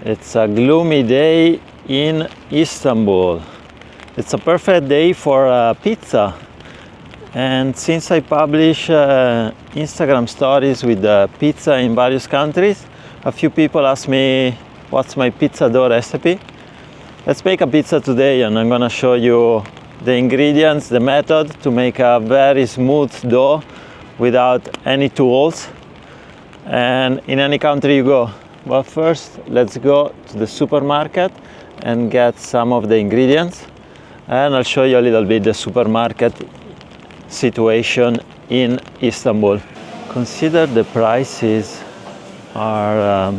It's a gloomy day in Istanbul. It's a perfect day for pizza. And since I publish Instagram stories with pizza in various countries, a few people ask me what's my pizza dough recipe. Let's make a pizza today, and I'm gonna show you the ingredients, the method to make a very smooth dough without any tools and in any country you go. But first, let's go to the supermarket and get some of the ingredients, and I'll show you a little bit the supermarket situation in Istanbul. Consider the prices are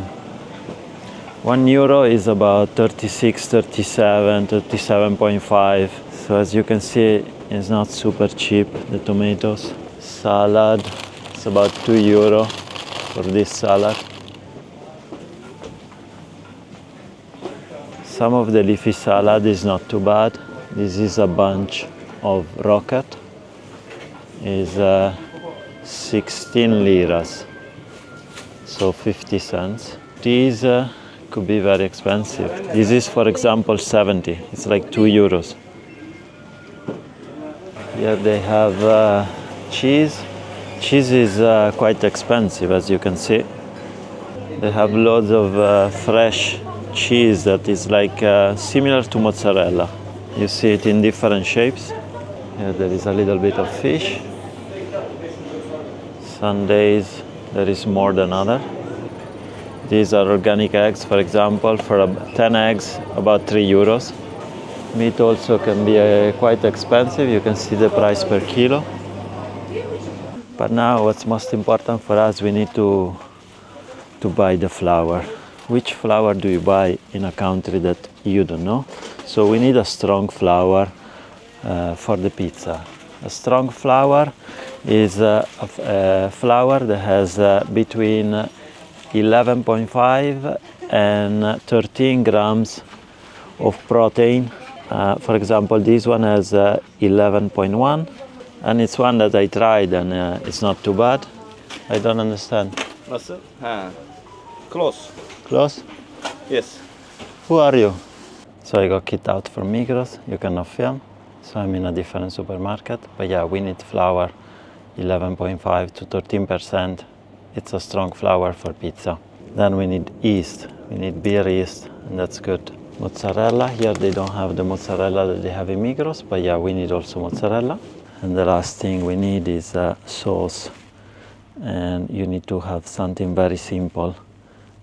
€1 is about 36, 37, 37.5. So as you can see, it's not super cheap, the tomatoes. Salad, it's about €2 for this salad. Some of the leafy salad is not too bad. This is a bunch of rocket. Is 16 liras, so 50 cents. These could be very expensive. This is, for example, 70. It's like €2. Here they have cheese. Cheese is quite expensive, as you can see. They have loads of fresh cheese that is like similar to mozzarella. You see it in different shapes. Here there is a little bit of fish. Some days there is more than other. These are organic eggs, for example, for 10 eggs, about €3. Meat also can be quite expensive. You can see the price per kilo. But now what's most important for us, we need to buy the flour. Which flour do you buy in a country that you don't know? So we need a strong flour for the pizza. A strong flour is a flour that has between 11.5 and 13 grams of protein. For example, this one has 11.1, and it's one that I tried, and it's not too bad. I don't understand. Nasıl? Close. Close? Yes. Who are you? So I got kicked out from Migros. You cannot film. So I'm in a different supermarket. But yeah, we need flour, 11.5 to 13%. It's a strong flour for pizza. Then we need yeast. We need beer yeast, and that's good. Mozzarella. Here they don't have the mozzarella that they have in Migros, but yeah, we need also mozzarella. And the last thing we need is sauce. And you need to have something very simple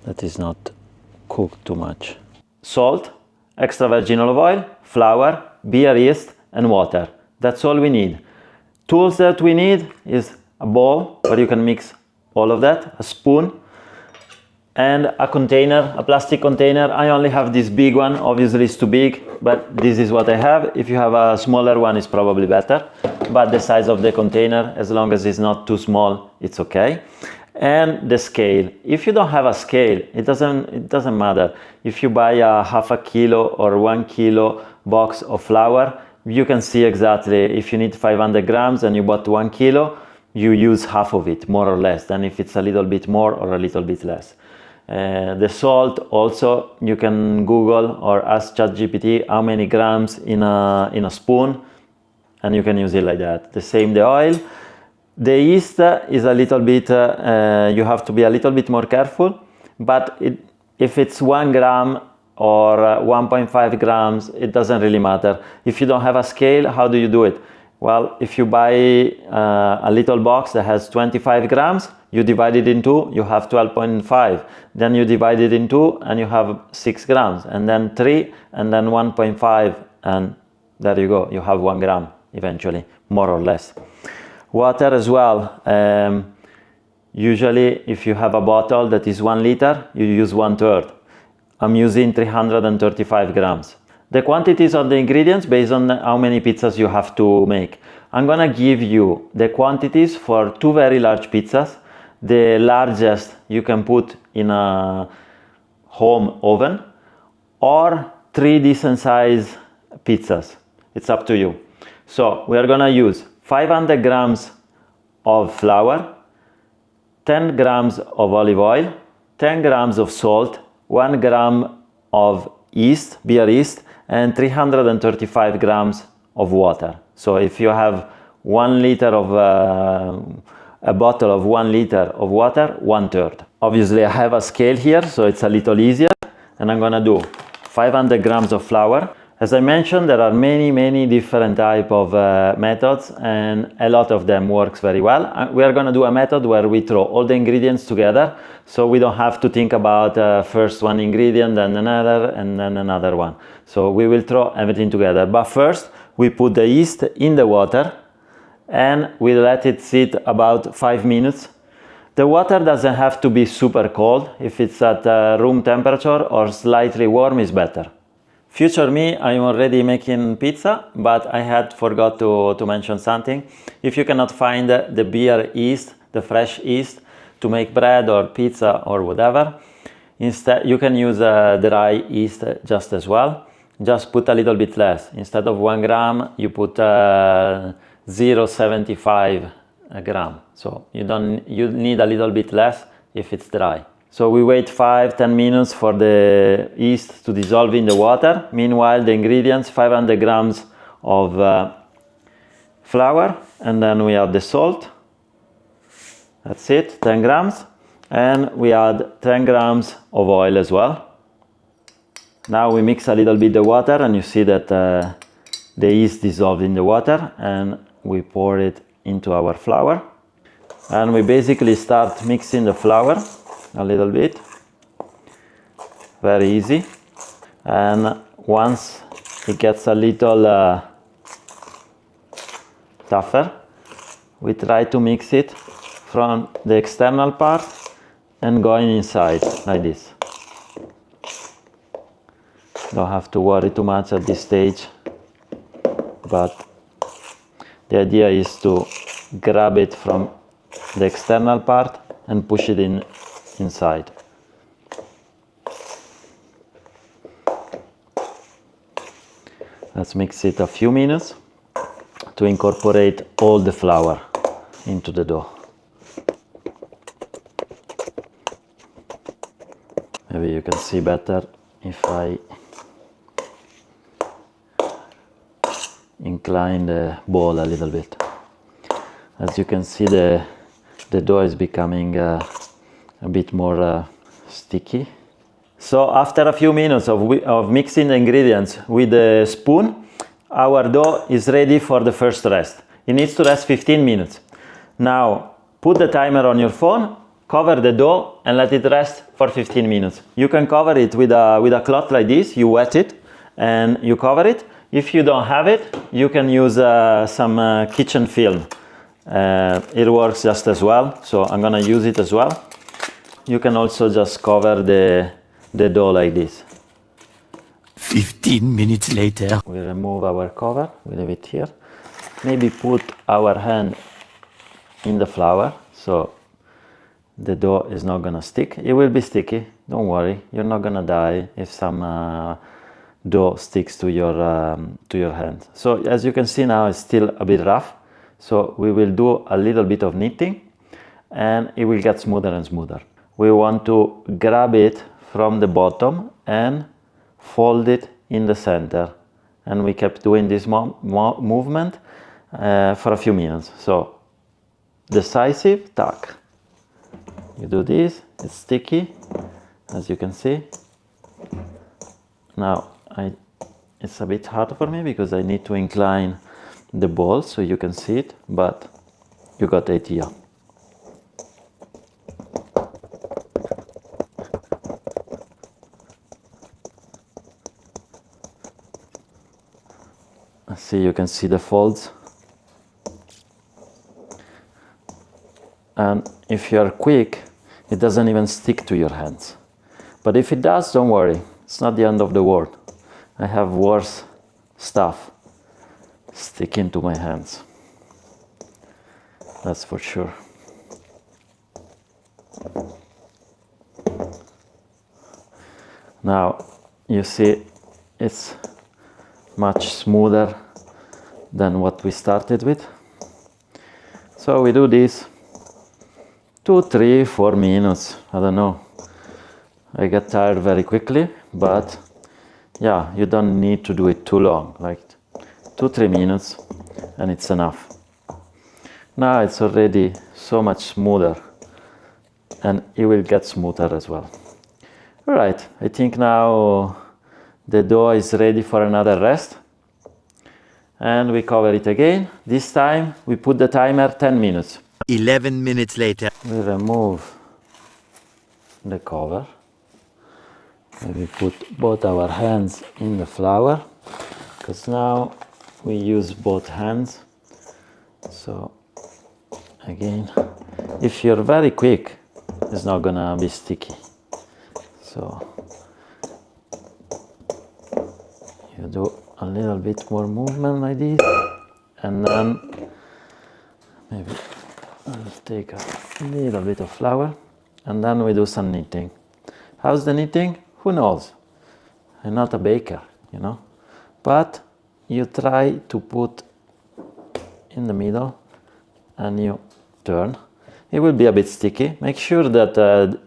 that is not cooked too much. Salt, extra virgin olive oil, flour, beer yeast, and water. That's all we need. Tools that we need is a bowl where you can mix all of that, a spoon, and a container, a plastic container. I only have this big one. Obviously it's too big, but this is what I have. If you have a smaller one, it's probably better. But the size of the container, as long as it's not too small, it's okay. And the scale. If you don't have a scale, it doesn't matter. If you buy a half a kilo or 1 kilo box of flour, you can see exactly if you need 500 grams and you bought 1 kilo, you use half of it, more or less, than if it's a little bit more or a little bit less. The salt also, you can Google or ask ChatGPT how many grams in a spoon, and you can use it like that. The same, the oil. The yeast is a little bit, you have to be a little bit more careful, but if it's 1 gram or 1.5 grams, it doesn't really matter. If you don't have a scale, how do you do it? Well, if you buy a little box that has 25 grams, you divide it in two, you have 12.5. Then you divide it in two and you have 6 grams, and then 3, and then 1.5, and there you go, you have 1 gram eventually, more or less. Water as well. Usually if you have a bottle that is 1 liter, you use 1/3. I'm using 335 grams. The quantities of the ingredients based on how many pizzas you have to make. I'm gonna give you the quantities for 2 very large pizzas. The largest you can put in a home oven, or 3 decent size pizzas. It's up to you. So we are gonna use 500 grams of flour, 10 grams of olive oil, 10 grams of salt, 1 gram of yeast, beer yeast, and 335 grams of water. So if you have 1 liter of a bottle of 1 liter of water, 1/3. Obviously I have a scale here, so it's a little easier, and I'm gonna do 500 grams of flour. As I mentioned, there are many different type of methods, and a lot of them works very well. We are gonna do a method where we throw all the ingredients together, so we don't have to think about first one ingredient, then another, and then another one. So we will throw everything together. But first, we put the yeast in the water, and we let it sit about 5 minutes. The water doesn't have to be super cold. If it's at room temperature or slightly warm is better. Future me, I'm already making pizza, but I had forgot to mention something. If you cannot find the beer yeast, the fresh yeast, to make bread or pizza or whatever, instead you can use dry yeast just as well. Just put a little bit less. Instead of 1 gram, you put 0.75 gram. So you need a little bit less if it's dry. So we wait 5-10 minutes for the yeast to dissolve in the water. Meanwhile, the ingredients, 500 grams of flour, and then we add the salt. That's it, 10 grams. And we add 10 grams of oil as well. Now we mix a little bit the water, and you see that the yeast dissolved in the water, and we pour it into our flour. And we basically start mixing the flour a little bit, very easy. And once it gets a little tougher, we try to mix it from the external part and going inside like this. Don't have to worry too much at this stage, but the idea is to grab it from the external part and push it inside. Let's mix it a few minutes to incorporate all the flour into the dough. Maybe you can see better if I incline the bowl a little bit. As you can see, the dough is becoming a bit more sticky. So after a few minutes of mixing the ingredients with the spoon, our dough is ready for the first rest. It needs to rest 15 minutes. Now put the timer on your phone, cover the dough, and let it rest for 15 minutes. You can cover it with a cloth like this. You wet it and you cover it. If you don't have it, you can use some kitchen film. It works just as well, so I'm gonna use it as well. You can also just cover the dough like this. 15 minutes later. We remove our cover, we leave it here. Maybe put our hand in the flour, so the dough is not gonna stick. It will be sticky, don't worry, you're not gonna die if some dough sticks to your hand. So as you can see now, it's still a bit rough. So we will do a little bit of kneading, and it will get smoother and smoother. We want to grab it from the bottom and fold it in the center. And we kept doing this movement for a few minutes. So decisive, tack. You do this, it's sticky, as you can see. Now, it's a bit hard for me because I need to incline the ball so you can see it, but you got the idea. See, you can see the folds. And if you are quick, it doesn't even stick to your hands. But if it does, don't worry, it's not the end of the world. I have worse stuff sticking to my hands. That's for sure. Now, you see, it's much smoother than what we started with. So we do this 2, 3, 4 minutes, I don't know. I get tired very quickly, but yeah, you don't need to do it too long, like 2-3 minutes, and it's enough. Now it's already so much smoother, and it will get smoother as well. All right, I think now the dough is ready for another rest, and we cover it again. This time we put the timer 10 minutes. 11 minutes later. We remove the cover. We put both our hands in the flour, because now we use both hands. So again, if you're very quick, it's not gonna be sticky. So you do a little bit more movement like this, and then maybe I'll take a little bit of flour, and then we do some kneading. How's the kneading? Who knows? I'm not a baker, you know, but you try to put in the middle and you turn. It will be a bit sticky. Make sure that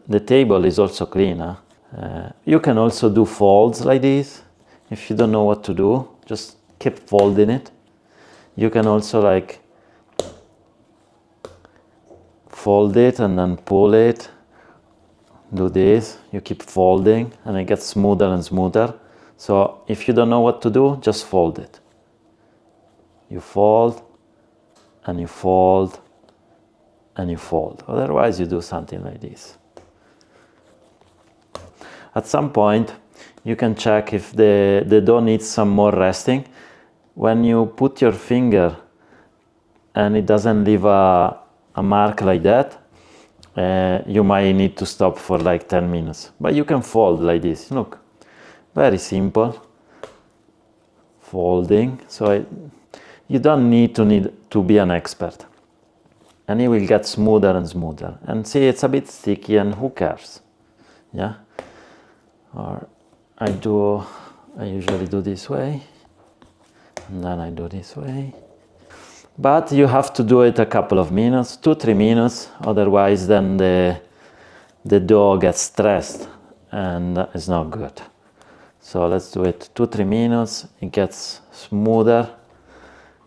the table is also clean. You can also do folds like this. If you don't know what to do, just keep folding it. You can also like fold it and then pull it. Do this, you keep folding and it gets smoother and smoother. So if you don't know what to do, just fold it. You fold and you fold and you fold. Otherwise you do something like this. At some point you can check if the dough needs some more resting. When you put your finger and it doesn't leave a mark like that, you might need to stop for like 10 minutes. But you can fold like this. Look, very simple. Folding. So you don't need to be an expert. And it will get smoother and smoother. And see, it's a bit sticky, and who cares? Yeah? Or I usually do this way, and then I do this way. But you have to do it a couple of minutes, 2-3 minutes, otherwise then the dough gets stressed and it's not good. So let's do it 2-3 minutes, it gets smoother.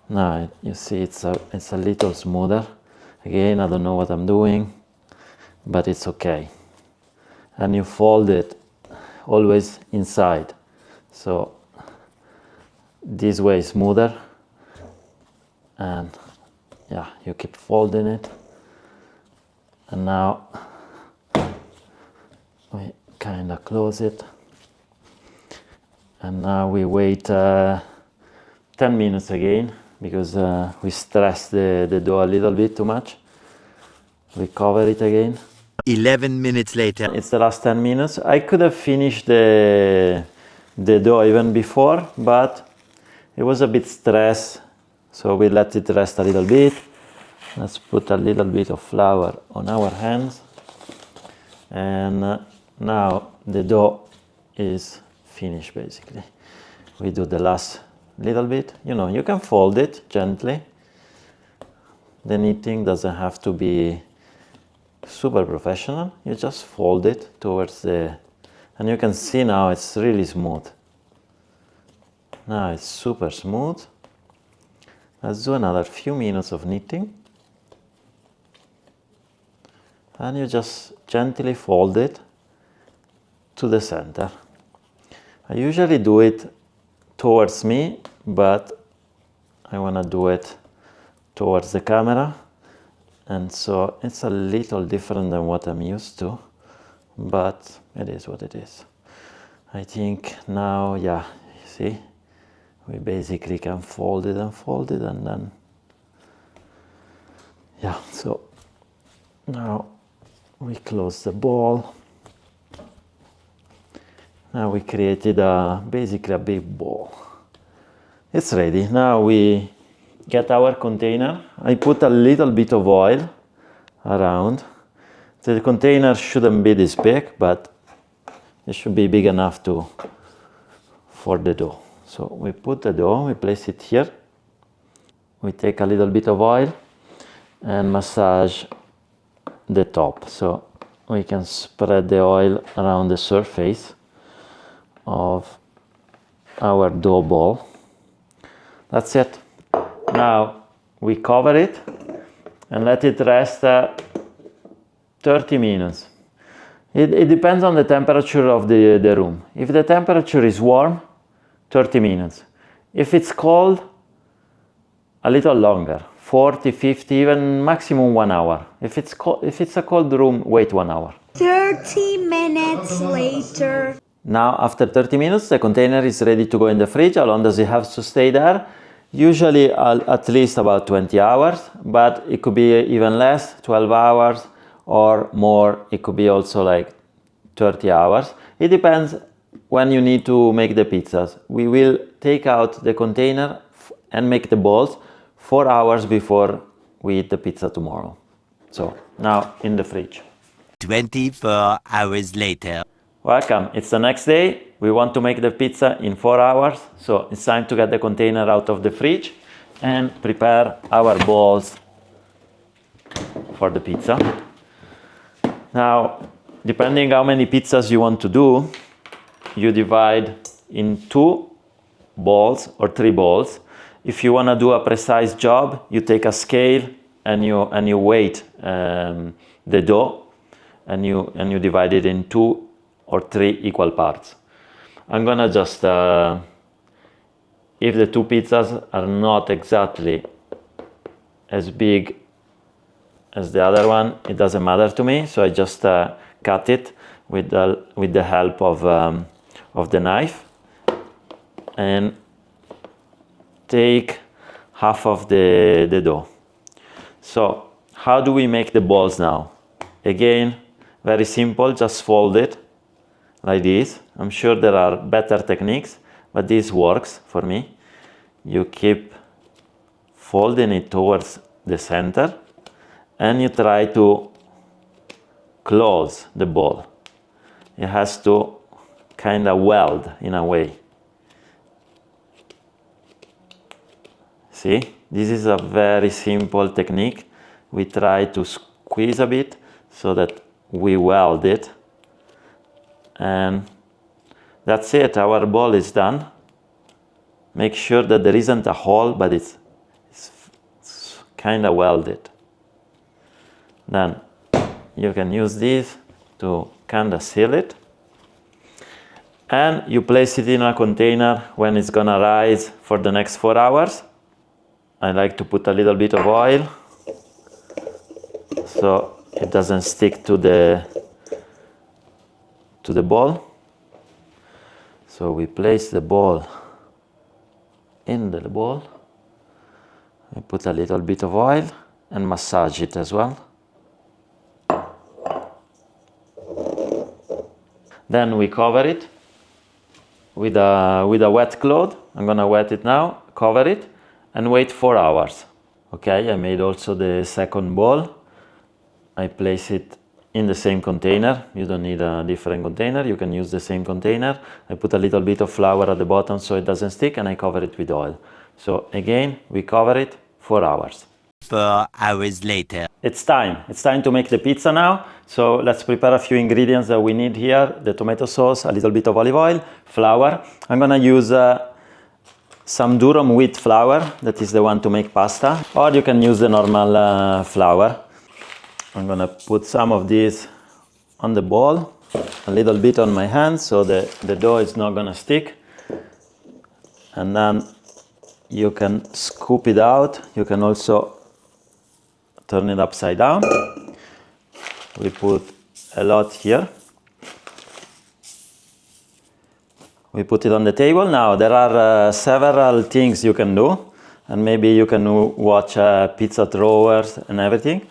Now you see it's a little smoother. Again, I don't know what I'm doing, but it's okay. And you fold it always inside. So this way is smoother. And yeah, you keep folding it. And now we kind of close it. And now we wait 10 minutes again, because we stress the dough a little bit too much. We cover it again. 11 minutes later. It's the last 10 minutes. I could have finished the dough even before, but it was a bit stressed. So we let it rest a little bit. Let's put a little bit of flour on our hands. And now the dough is finished basically. We do the last little bit. You know, you can fold it gently. The knitting doesn't have to be super professional. You just fold it towards the... And you can see now it's really smooth. Now it's super smooth. Let's do another few minutes of knitting. And you just gently fold it to the center. I usually do it towards me, but I want to do it towards the camera. And so it's a little different than what I'm used to, but it is what it is. I think now, yeah, you see? We basically can fold it, and then, yeah, so now we close the ball. Now we created basically a big ball. It's ready. Now we get our container. I put a little bit of oil around. The container shouldn't be this big, but it should be big enough for the dough. So we put the dough, we place it here. We take a little bit of oil and massage the top. So we can spread the oil around the surface of our dough ball. That's it. Now we cover it and let it rest 30 minutes. It depends on the temperature of the room. If the temperature is warm, 30 minutes. If it's cold, a little longer, 40, 50, even maximum 1 hour. If it's a cold room, wait 1 hour. 30 minutes later. Now, after 30 minutes, the container is ready to go in the fridge. How long does it have to stay there? Usually at least about 20 hours, but it could be even less, 12 hours or more. It could be also like 30 hours. It depends when you need to make the pizzas. We will take out the container and make the balls 4 hours before we eat the pizza tomorrow. So now in the fridge. 24 hours later. Welcome, it's the next day. We want to make the pizza in 4 hours. So it's time to get the container out of the fridge and prepare our balls for the pizza. Now, depending how many pizzas you want to do, you divide in 2 balls or 3 balls. If you want to do a precise job, you take a scale and you weight the dough and you divide it in 2 or 3 equal parts. I'm gonna just, if the 2 pizzas are not exactly as big as the other one, it doesn't matter to me. So I just cut it with the help of the knife and take half of the dough. So how do we make the balls now? Again, very simple, just fold it like this. I'm sure there are better techniques, but this works for me. You keep folding it towards the center and you try to close the ball. It has to kind of weld in a way. See, this is a very simple technique. We try to squeeze a bit so that we weld it. And that's it, our ball is done. Make sure that there isn't a hole, but it's kind of welded. Then you can use this to kind of seal it. And you place it in a container when it's gonna rise for the next 4 hours. I like to put a little bit of oil so it doesn't stick to the ball. So we place the ball in the bowl. We put a little bit of oil and massage it as well. Then we cover it with a wet cloth. I'm gonna wet it now, cover it, and wait 4 hours. Okay, I made also the second ball. I place it in the same container. You don't need a different container. You can use the same container. I put a little bit of flour at the bottom so it doesn't stick, and I cover it with oil. So again, we cover it 4 hours. 4 hours later. It's time to make the pizza now. So let's prepare a few ingredients that we need here. The tomato sauce, a little bit of olive oil, flour. I'm gonna use some durum wheat flour. That is the one to make pasta. Or you can use the normal flour. I'm gonna put some of this on the bowl, a little bit on my hand so the dough is not gonna stick. And then you can scoop it out. You can also turn it upside down. We put a lot here. We put it on the table. Now there are several things you can do, and maybe you can watch pizza throwers and everything.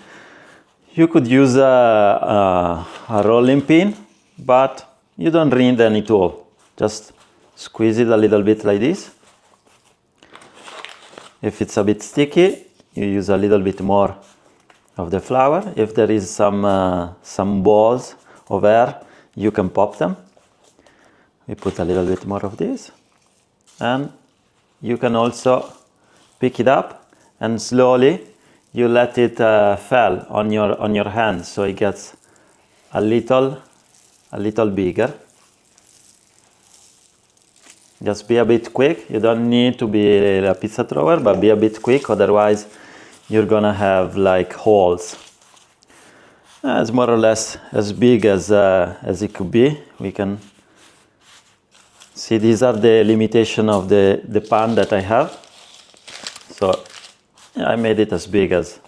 You could use a rolling pin, but you don't need any tool. Just squeeze it a little bit like this. If it's a bit sticky, you use a little bit more of the flour. If there is some balls of air, you can pop them. We put a little bit more of this, and you can also pick it up and slowly you let it fall on your hand so it gets a little bigger. Just be a bit quick. You don't need to be a pizza thrower, but be a bit quick, otherwise you're gonna have like holes. It's more or less as big as it could be. We can see these are the limitation of the pan that I have. So yeah, I made it as big as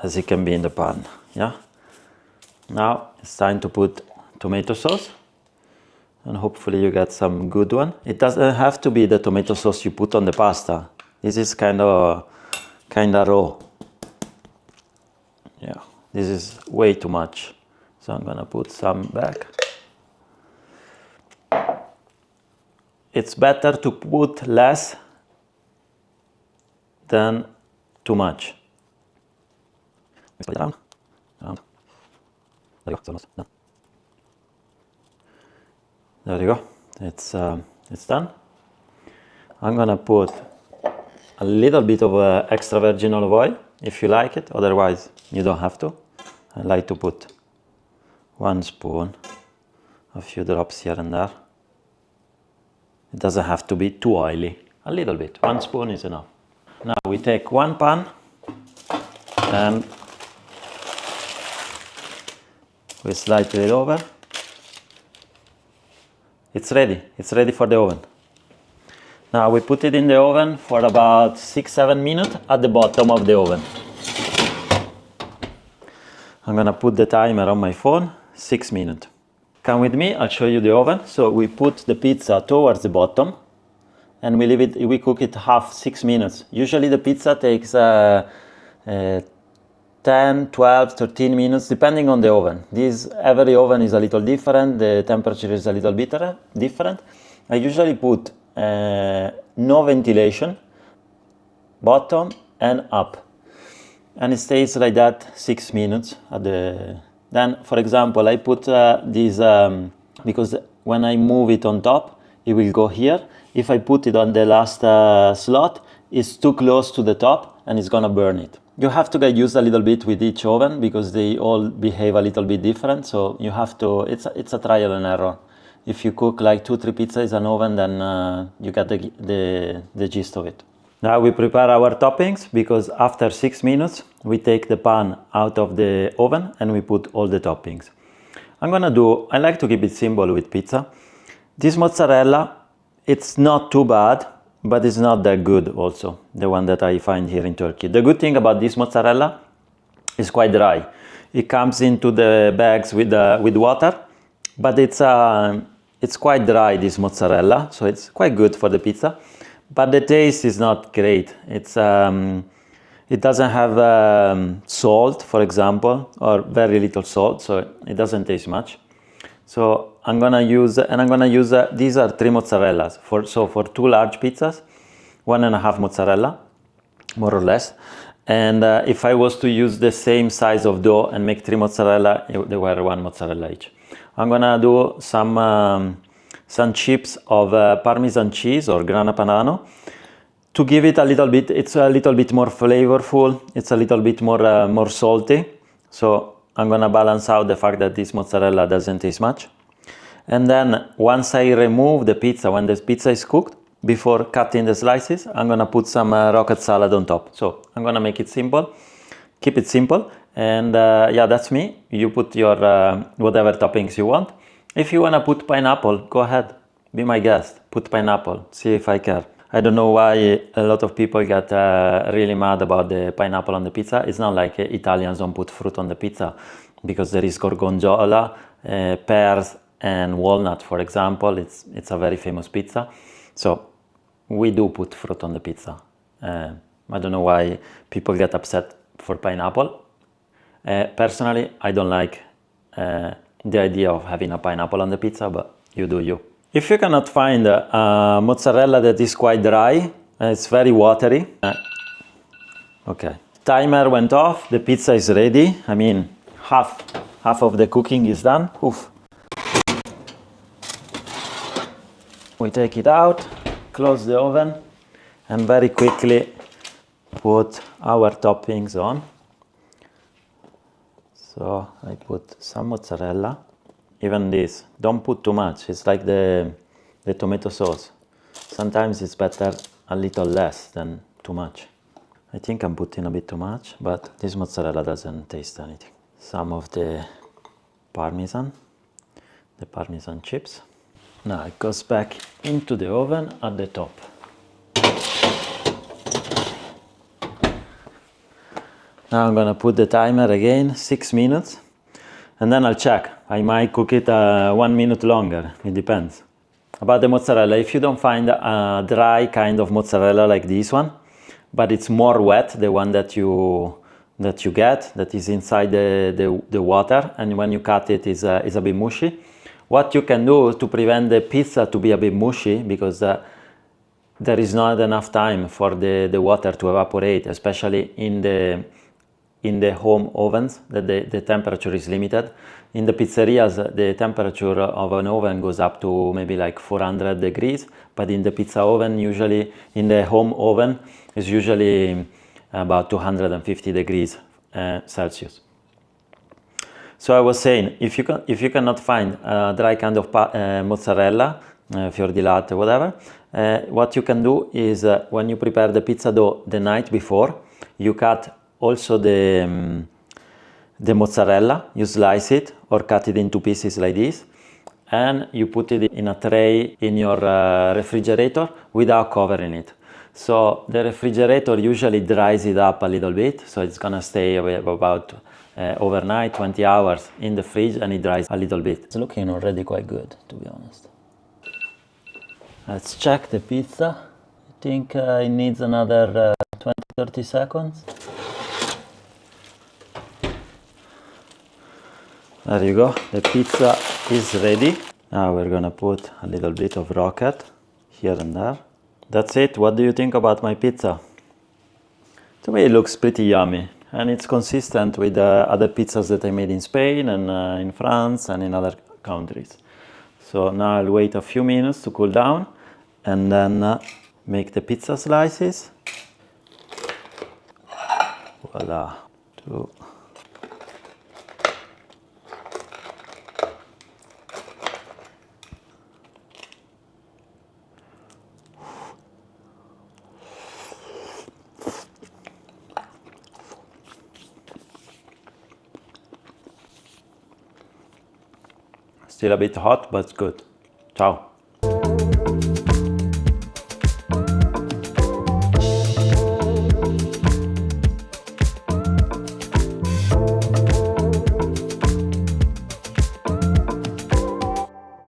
it can be in the pan. Yeah. Now it's time to put tomato sauce, and hopefully you get some good one. It doesn't have to be the tomato sauce you put on the pasta. This is kind of raw. Yeah, this is way too much. So I'm gonna put some back. It's better to put less than too much. Spread it around. There you go, it's almost done. There you go, it's done. I'm gonna put a little bit of extra virgin olive oil if you like it, otherwise you don't have to. I like to put 1 spoon, a few drops here and there. It doesn't have to be too oily, a little bit, 1 spoon is enough. Now we take one pan and we slide it over. It's ready for the oven. Now we put it in the oven for about 6-7 minutes at the bottom of the oven. I'm gonna put the timer on my phone, 6 minutes. Come with me, I'll show you the oven. So we put the pizza towards the bottom and we cook it half 6 minutes. Usually the pizza takes 10, 12, 13 minutes, depending on the oven. Every oven is a little different, the temperature is a little bit different. I usually put no ventilation, bottom and up. And it stays like that 6 minutes. Then, for example, I put this, because when I move it on top, it will go here. If I put it on the last slot, it's too close to the top and it's gonna burn it. You have to get used a little bit with each oven because they all behave a little bit different. So you have to, it's a trial and error. If you cook like 2-3 pizzas in an oven, then you get the gist of it. Now we prepare our toppings because after 6 minutes, we take the pan out of the oven and we put all the toppings. I like to keep it simple with pizza. This mozzarella, it's not too bad, but it's not that good also, the one that I find here in Turkey. The good thing about this mozzarella is quite dry. It comes into the bags with water, but it's quite dry, this mozzarella, so it's quite good for the pizza. But the taste is not great. It doesn't have salt, for example, or very little salt, so it doesn't taste much. So I'm gonna use, these are 3 mozzarellas. For 2 large pizzas, 1.5 mozzarella, more or less. And if I was to use the same size of dough and make 3 mozzarella, they were 1 mozzarella each. I'm gonna do some chips of Parmesan cheese or Grana Padano to give it a little bit. It's a little bit more flavorful. It's a little bit more salty. So I'm gonna balance out the fact that this mozzarella doesn't taste much. And then once I remove the pizza, when the pizza is cooked, before cutting the slices, I'm gonna put some rocket salad on top. So I'm gonna make it simple, keep it simple. And yeah, that's me. You put your whatever toppings you want. If you wanna put pineapple, go ahead, be my guest, put pineapple, see if I care. I don't know why a lot of people get really mad about the pineapple on the pizza. It's not like Italians don't put fruit on the pizza, because there is gorgonzola, pears and walnut, for example. It's a very famous pizza. So we do put fruit on the pizza. I don't know why people get upset for pineapple. Personally, I don't like the idea of having a pineapple on the pizza, but you do you. If you cannot find a mozzarella that is quite dry, it's very watery. Okay, timer went off, the pizza is ready. I mean, half of the cooking is done. Oof. We take it out, close the oven, and very quickly put our toppings on. So I put some mozzarella. Even this, don't put too much. It's like the tomato sauce. Sometimes it's better a little less than too much. I think I'm putting a bit too much, but this mozzarella doesn't taste anything. Some of the Parmesan chips. Now it goes back into the oven at the top. Now I'm gonna put the timer again, 6 minutes, and then I'll check. I might cook it 1 minute longer, it depends. About the mozzarella, if you don't find a dry kind of mozzarella like this one, but it's more wet, the one that you get, that is inside the water, and when you cut it is a bit mushy. What you can do to prevent the pizza to be a bit mushy, because there is not enough time for the water to evaporate, especially in the home ovens, that the temperature is limited. In the pizzerias, the temperature of an oven goes up to maybe like 400 degrees, but in the pizza oven, usually in the home oven, is usually about 250 degrees Celsius. So I was saying, if you cannot find a dry kind of mozzarella, fior di latte, whatever, what you can do is when you prepare the pizza dough the night before, you cut also the mozzarella, you slice it or cut it into pieces like this, and you put it in a tray in your refrigerator without covering it. So the refrigerator usually dries it up a little bit, so it's gonna stay about overnight, 20 hours in the fridge, and it dries a little bit. It's looking already quite good, to be honest. Let's check the pizza. I think it needs another 20-30 seconds. There you go, the pizza is ready. Now we're gonna put a little bit of rocket here and there. That's it. What do you think about my pizza? To me it looks pretty yummy, and it's consistent with other pizzas that I made in Spain and in France and in other countries. So now I'll wait a few minutes to cool down and then make the pizza slices. Voila. Still a bit hot, but it's good. Ciao.